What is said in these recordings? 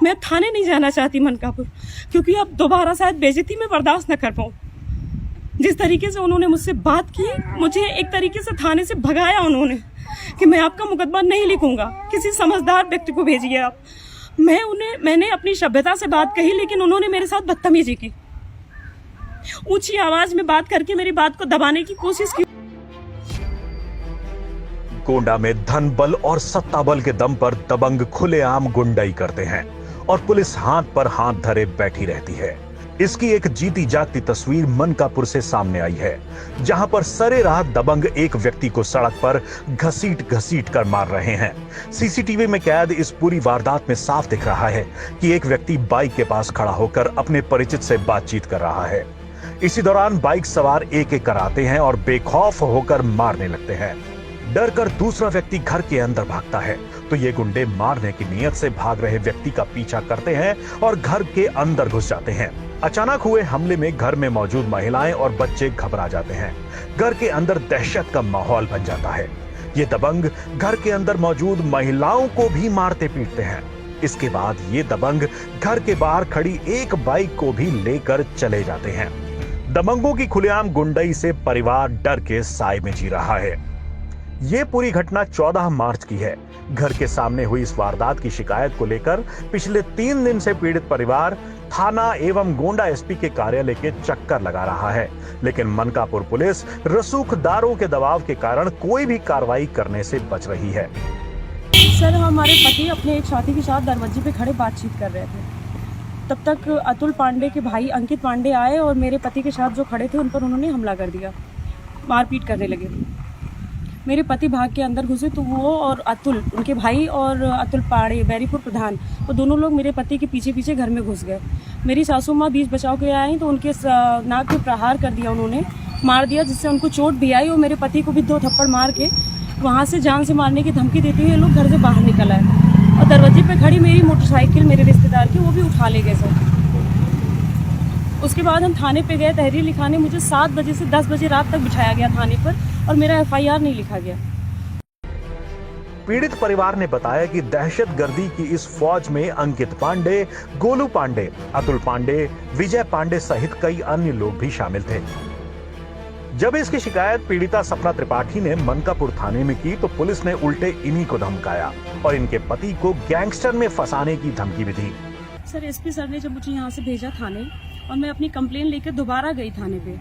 मैं थाने नहीं जाना चाहती मनकापुर, क्योंकि अब दोबारा शायद बेइज्जती में बर्दाश्त न कर पाऊँ। जिस तरीके से उन्होंने मुझसे बात की, मुझे एक तरीके से थाने से भगाया उन्होंने कि मैं आपका मुकदमा नहीं लिखूंगा, किसी समझदार व्यक्ति को भेजिए आप। मैंने अपनी सभ्यता से बात कही, लेकिन उन्होंने मेरे साथ बदतमीजी की, ऊंची आवाज में बात करके मेरी बात को दबाने की कोशिश की। गोंडा में धन बल और सत्ता बल के दम पर दबंग खुलेआम गुंडाई करते हैं और पुलिस हाथ पर हाथ धरे बैठी रहती है। इसकी एक जीती जागती तस्वीर मनकापुर से सामने आई है, जहां पर सरेराह दबंग एक व्यक्ति को सड़क पर घसीट कर मार रहे हैं। सीसीटीवी में कैद इस पूरी वारदात में साफ दिख रहा है कि एक व्यक्ति बाइक के पास खड़ा होकर अपने परिचित से बातचीत कर रहा है। इसी दौरान बाइक सवार एक एक कर आते हैं और बेखौफ होकर मारने लगते हैं। डर कर दूसरा व्यक्ति घर के अंदर भागता है तो ये गुंडे मारने की नीयत से भाग रहे व्यक्ति का पीछा करते हैं और घर के अंदर घुस जाते हैं। अचानक हुए हमले में घर में मौजूद महिलाएं और बच्चे घबरा जाते हैं। घर के अंदर दहशत का माहौल बन जाता है। ये दबंग घर के अंदर मौजूद महिलाओं को भी मारते पीटते हैं। इसके बाद ये दबंग घर के बाहर खड़ी एक बाइक को भी लेकर चले जाते हैं। दबंगों की खुलेआम गुंडई से परिवार डर के साए में जी रहा है। ये पूरी घटना 14 मार्च की है। घर के सामने हुई इस वारदात की शिकायत को लेकर पिछले 3 दिन से पीड़ित परिवार थाना एवं गोंडा एसपी के कार्यालय के चक्कर लगा रहा है, लेकिन मनकापुर पुलिस रसूखदारों के दबाव के कारण कोई भी कार्रवाई करने से बच रही है। सर, हमारे पति अपने एक साथी के साथ दरवाजे पे खड़े बातचीत कर रहे थे। तब तक अतुल पांडे के भाई अंकित पांडे आए और मेरे पति के साथ जो खड़े थे उन पर उन्होंने हमला कर दिया, मारपीट करने लगे। मेरे पति भाग के अंदर घुसे तो वो और अतुल, उनके भाई और अतुल पाड़े बैरीपुर प्रधान, वो दोनों लोग मेरे पति के पीछे पीछे घर में घुस गए। मेरी सासू माँ बीच बचाव के आई तो उनके नाक में प्रहार कर दिया, उन्होंने मार दिया, जिससे उनको चोट भी आई और मेरे पति को भी 2 थप्पड़ मार के वहाँ से जान से मारने की धमकी देते हुए लोग घर से बाहर निकल आए और दरवाजे पर खड़ी मेरी मोटरसाइकिल मेरे रिश्तेदार की वो भी उठा ले गए सर। उसके बाद हम थाने पे गए तहरीर लिखाने। मुझे 7 बजे से 10 बजे रात तक बिठाया गया थाने पर और मेरा FIR नहीं लिखा गया। पीड़ित परिवार ने बताया कि दहशतगर्दी की इस फौज में अंकित पांडे, गोलू पांडे, अतुल पांडे, विजय पांडे सहित कई अन्य लोग भी शामिल थे। जब इसकी शिकायत पीड़िता सपना त्रिपाठी ने मनकापुर थाने में की तो पुलिस ने उल्टे इन्हीं को धमकाया और इनके पति को गैंगस्टर में फंसाने की धमकी भी दी। सर, SP सर ने जब मुझे यहाँ से भेजा थाने और मैं अपनी कंप्लेन लेकर दोबारा गई थाने पे,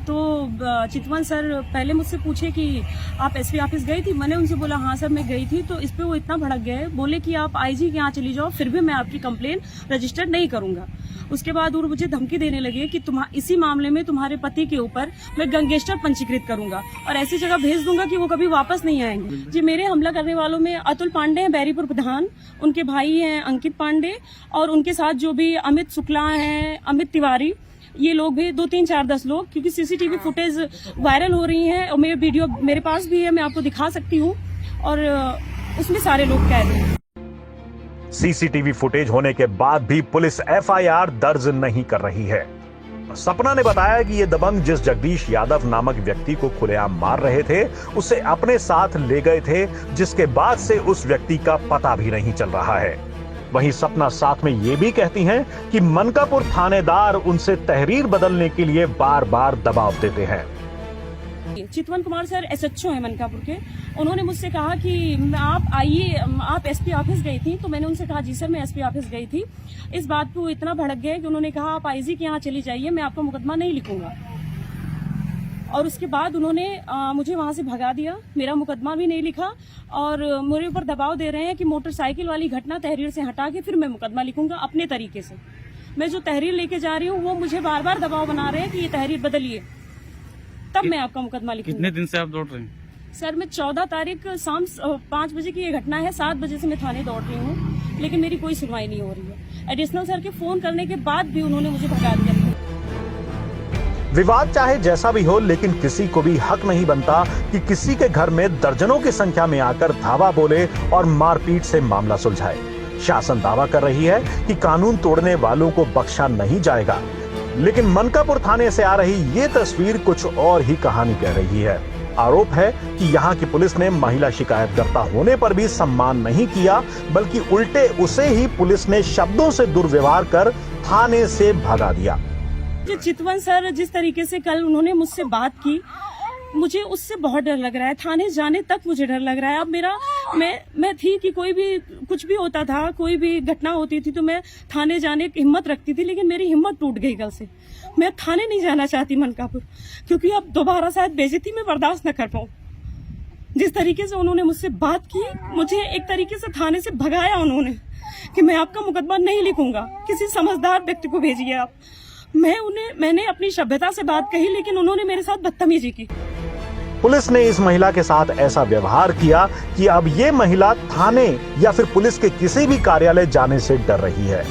तो चितवन सर पहले मुझसे पूछे कि आप SP ऑफिस गई थी। मैंने उनसे बोला हाँ सर मैं गई थी। तो इस पे वो इतना भड़क गए, बोले कि आप IG के यहाँ चली जाओ, फिर भी मैं आपकी कंप्लेन रजिस्टर नहीं करूंगा। उसके बाद वो मुझे धमकी देने लगे कि इसी मामले में तुम्हारे पति के ऊपर मैं गैंगस्टर पंजीकृत करूंगा और ऐसी जगह भेज दूंगा कि वो कभी वापस नहीं आएंगे। जी, मेरे हमला करने वालों में अतुल पांडे हैं बैरीपुर प्रधान, उनके भाई हैं अंकित पांडे और उनके साथ जो भी अमित शुक्ला हैं, अमित तिवारी, ये लोग भी 2, 3, 4, 10 लोग, क्योंकि CCTV फुटेज वायरल हो रही है और मेरे वीडियो मेरे पास भी है, मैं आपको दिखा सकती हूँ और उसमें सारे लोग कैद हैं। CCTV फुटेज होने के बाद भी पुलिस FIR दर्ज नहीं कर रही है। सपना ने बताया कि ये दबंग जिस जगदीश यादव नामक व्यक्ति को खुलेआम मार रहे थे उसे अपने साथ ले गए थे, जिसके बाद से उस व्यक्ति का पता भी नहीं चल रहा है। वहीं सपना साथ में ये भी कहती हैं कि मनकापुर थानेदार उनसे तहरीर बदलने के लिए बार बार दबाव देते हैं। चितवन कुमार सर SHO है मनकापुर के, उन्होंने मुझसे कहा कि आप आइए, आप SP ऑफिस गई थी। तो मैंने उनसे कहा जी सर मैं SP ऑफिस गई थी। इस बात पे वो इतना भड़क गए कि उन्होंने कहा आप IG के यहाँ चली जाइए, मैं आपका मुकदमा नहीं लिखूंगा। और उसके बाद उन्होंने मुझे वहां से भगा दिया, मेरा मुकदमा भी नहीं लिखा और मेरे ऊपर दबाव दे रहे हैं कि मोटरसाइकिल वाली घटना तहरीर से हटा के फिर मैं मुकदमा लिखूंगा अपने तरीके से। मैं जो तहरीर लेके जा रही हूँ वो मुझे बार बार दबाव बना रहे हैं कि ये तहरीर बदलिए, तब मैं आपका मुकदमा लिखूंगा। कितने दिन से आप दौड़ रहे हैं? सर, मैं 14 तारीख शाम 5 बजे की ये घटना है, 7 बजे से मैं थाने दौड़ रही हूँ, लेकिन मेरी कोई सुनवाई नहीं हो रही है। एडिशनल सर के फोन करने के बाद भी उन्होंने मुझे भगा दिया। विवाद चाहे जैसा भी हो, लेकिन किसी को भी हक नहीं बनता कि किसी के घर में दर्जनों की संख्या में आकर धावा बोले और मारपीट से मामला सुलझाए। शासन दावा कर रही है कि कानून तोड़ने वालों को बख्शा नहीं जाएगा, लेकिन मनकापुर थाने से आ रही ये तस्वीर कुछ और ही कहानी कह रही है। आरोप है कि यहाँ की पुलिस ने महिला शिकायतकर्ता होने पर भी सम्मान नहीं किया, बल्कि उल्टे उसे ही पुलिस ने शब्दों से दुर्व्यवहार कर थाने से भगा दिया। जो चितवन सर जिस तरीके से कल उन्होंने मुझसे बात की, मुझे उससे बहुत डर लग रहा है। थाने जाने तक मुझे डर लग रहा है। अब मैं थी कि कोई भी कुछ भी होता था, कोई भी घटना होती थी तो मैं थाने जाने की हिम्मत रखती थी, लेकिन मेरी हिम्मत टूट गई कल से। मैं थाने नहीं जाना चाहती मनकापुर, क्योंकि अब दोबारा शायद बेइज्जती में बर्दाश्त न कर पाऊं। जिस तरीके से उन्होंने मुझसे बात की, मुझे एक तरीके से थाने से भगाया उन्होंने कि मैं आपका मुकदमा नहीं लिखूंगा, किसी समझदार व्यक्ति को भेजिए आप। मैंने अपनी सभ्यता से बात कही, लेकिन उन्होंने मेरे साथ बदतमीजी की। पुलिस ने इस महिला के साथ ऐसा व्यवहार किया कि अब ये महिला थाने या फिर पुलिस के किसी भी कार्यालय जाने से डर रही है।